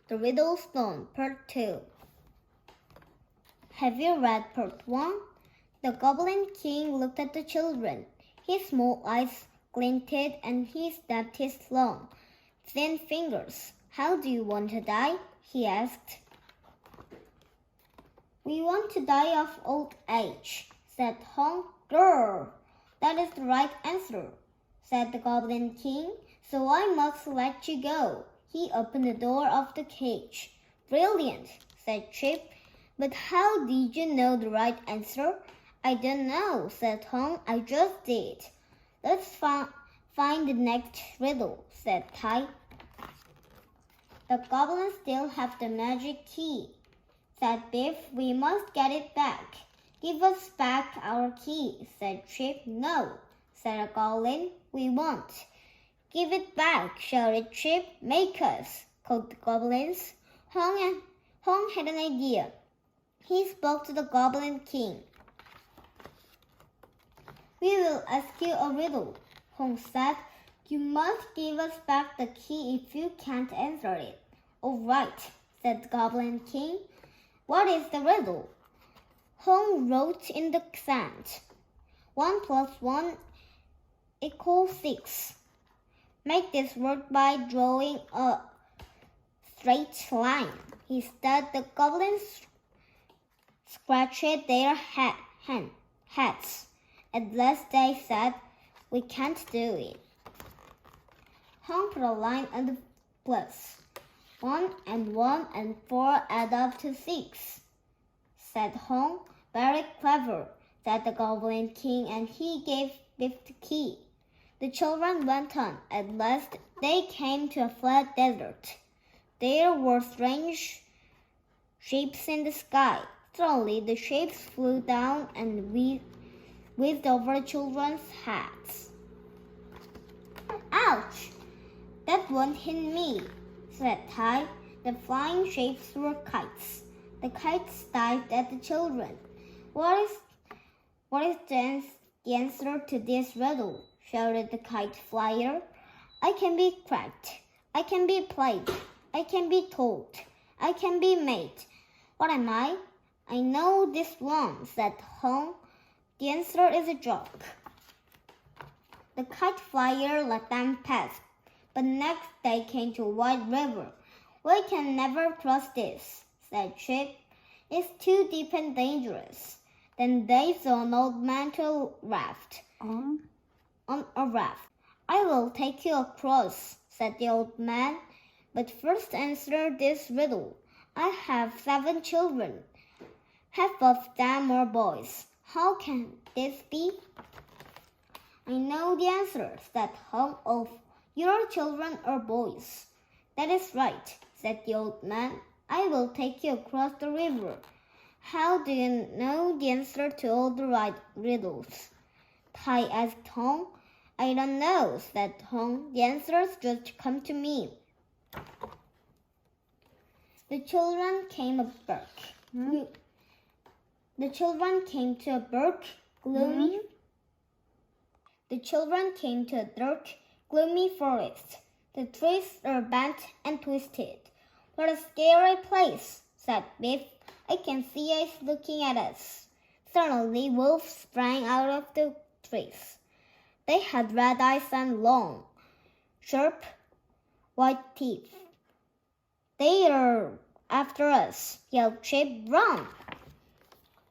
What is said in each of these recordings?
The Riddle Stone, Part 2. Have you read Part 1? The Goblin King looked at the children. His small eyes glinted and he snapped his long, thin fingers. How do you want to die? He asked. We want to die of old age, said Hong. Grrr! That is the right answer, said the Goblin King, so I must let you go. He opened the door of the cage. Brilliant, said Chip. But how did you know the right answer? I don't know, said Hong. I just did. Let's find the next riddle, said Tai. The goblins still have the magic key, said Biff. We must get it back. Give us back our key, said Chip. No, said a goblin. We won't. Give it back, shouted Chip. Make us, called the goblins. Hong had an idea. He spoke to the Goblin King. We will ask you a riddle, Hong said. You must give us back the key if you can't answer it. All right, said the Goblin King. What is the riddle? Hong wrote in the sand. 1 plus 1 equals 6. Make this work by drawing a straight line. Instead, the goblins scratched their heads. At last they said, we can't do it. Hong put a line on the plus. 1 and 1 and 4 add up to 6, said Hong. Very clever, said the Goblin King, and he gave Biff the key. The children went on. At last they came to a flat desert. There were strange shapes in the sky. Suddenly the shapes flew down and whizzed over the children's heads. Ouch! That won't hit me, said Tai. The flying shapes were kites. The kites dived at the children. What is the answer to this riddle? Shouted the kite flyer. I can be cracked. I can be played. I can be told. I can be made. What am I? I know this one, said Hong. The answer is a joke. The kite flyer let them pass, but next they came to a wide river. We can never cross this, said Chip. It's too deep and dangerous. Then they saw an old man to a raft. On a raft. I will take you across, said the old man. But first answer this riddle. I have 7 children. Half of them are boys. How can this be? I know the answer, said Hong. Of your children are boys. That is right, said the old man. I will take you across the river. How do you know the answer to all the right riddles? Tai asked Hong. I don't know, said Hong. The answers just come to me. The children came to a dark, gloomy forest. The trees are bent and twisted. What a scary place, said Biff. I can see eyes looking at us. Suddenly, wolves sprang out of the trees. They had red eyes and long, sharp, white teeth. They are after us, yelled Chip. Run!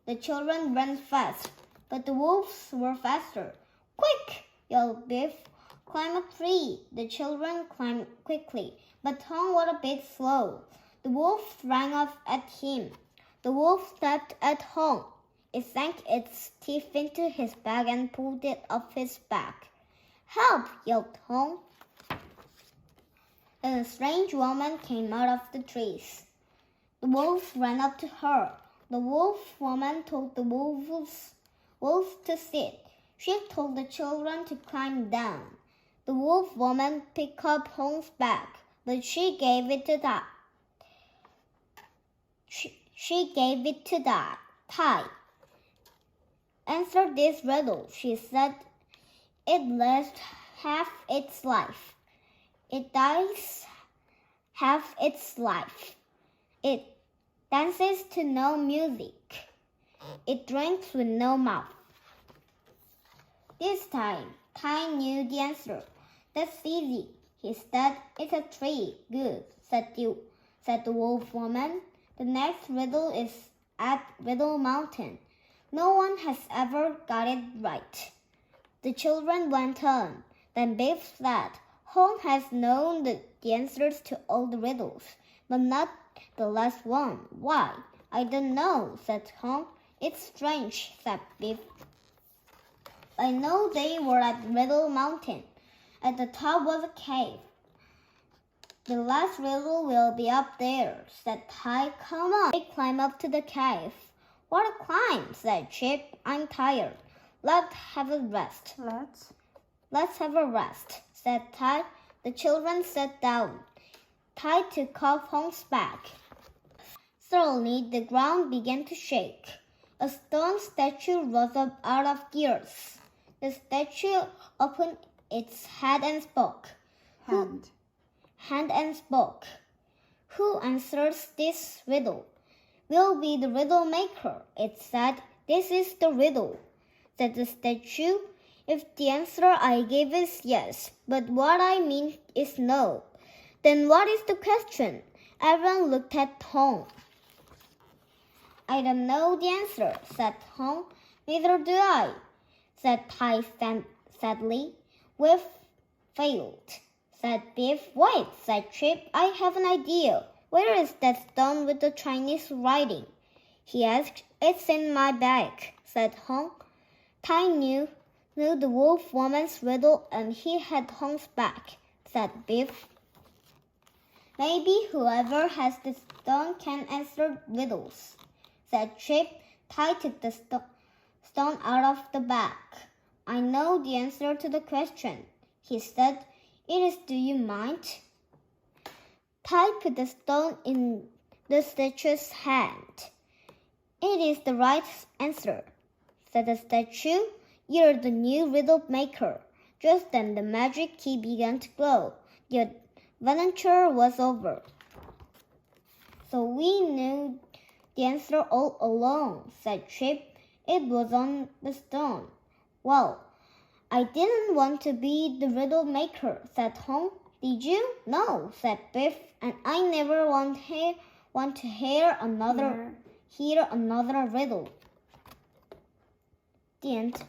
The children ran fast, but the wolves were faster. Quick! Yelled Biff. Climb a tree. The children climbed quickly, but Hong was a bit slow. The wolf sprang off at him. The wolf stepped at Hong. It sank its teeth into his back and pulled it off his back. Help! Yelled Hong. Then a strange woman came out of the trees. The wolf ran up to her. The wolf woman told the wolves to sit. She told the children to climb down. The wolf woman picked up Hong's back, but she gave it to Tai. Answer this riddle, she said. It lasts half its life. It dies have its life. It dances to no music. It drinks with no mouth. This time, Ty knew the answer. That's easy, he said. It's a tree. Good, said the wolf woman. The next riddle is at Riddle Mountain. No one has ever got it right. The children went on. Then Biff said, Home has known the answers to all the riddles, but not the last one. Why? I don't know, said Home. It's strange, said Biff. I know they were at Riddle Mountain. At the top was a cave. The last riddle will be up there, said Ty. Come on. They climbed up to the cave. What a climb, said Chip. I'm tired. Let's have a rest. Let's have a rest, said Ty. The children sat down. Ty took off Home's back. Suddenly, the ground began to shake. A stone statue rose up out of gears. The statue opened its head and spoke. Hand and spoke. Who answers this riddle? Will be the riddle maker, it said. This is the riddle, said the statue. If the answer I gave is yes, but what I mean is no, then what is the question? Everyone looked at Home. I don't know the answer, said Home. Neither do I, said Ty sadly. We've failed, said Biff. Wait, said Chip. I have an idea. Where is that stone with the Chinese writing? He asked. It's in my bag, said Home. Ty knew the wolf woman's riddle and he had Home's back, said Biff. Maybe whoever has the stone can answer riddles, said Chip. Ty took the stone out of the bag. I know the answer to the question, he said. It is, do you mind? Ty put the stone in the statue's hand. It is the right answer, said the statue. You're the new riddle maker. Just then the magic key began to glow. The adventure was over. So we knew the answer all along, said Chip. It was on the stone. Well, I didn't want to be the riddle maker, said Home. Did you? No, said Biff. And I never want to hear another riddle. The end.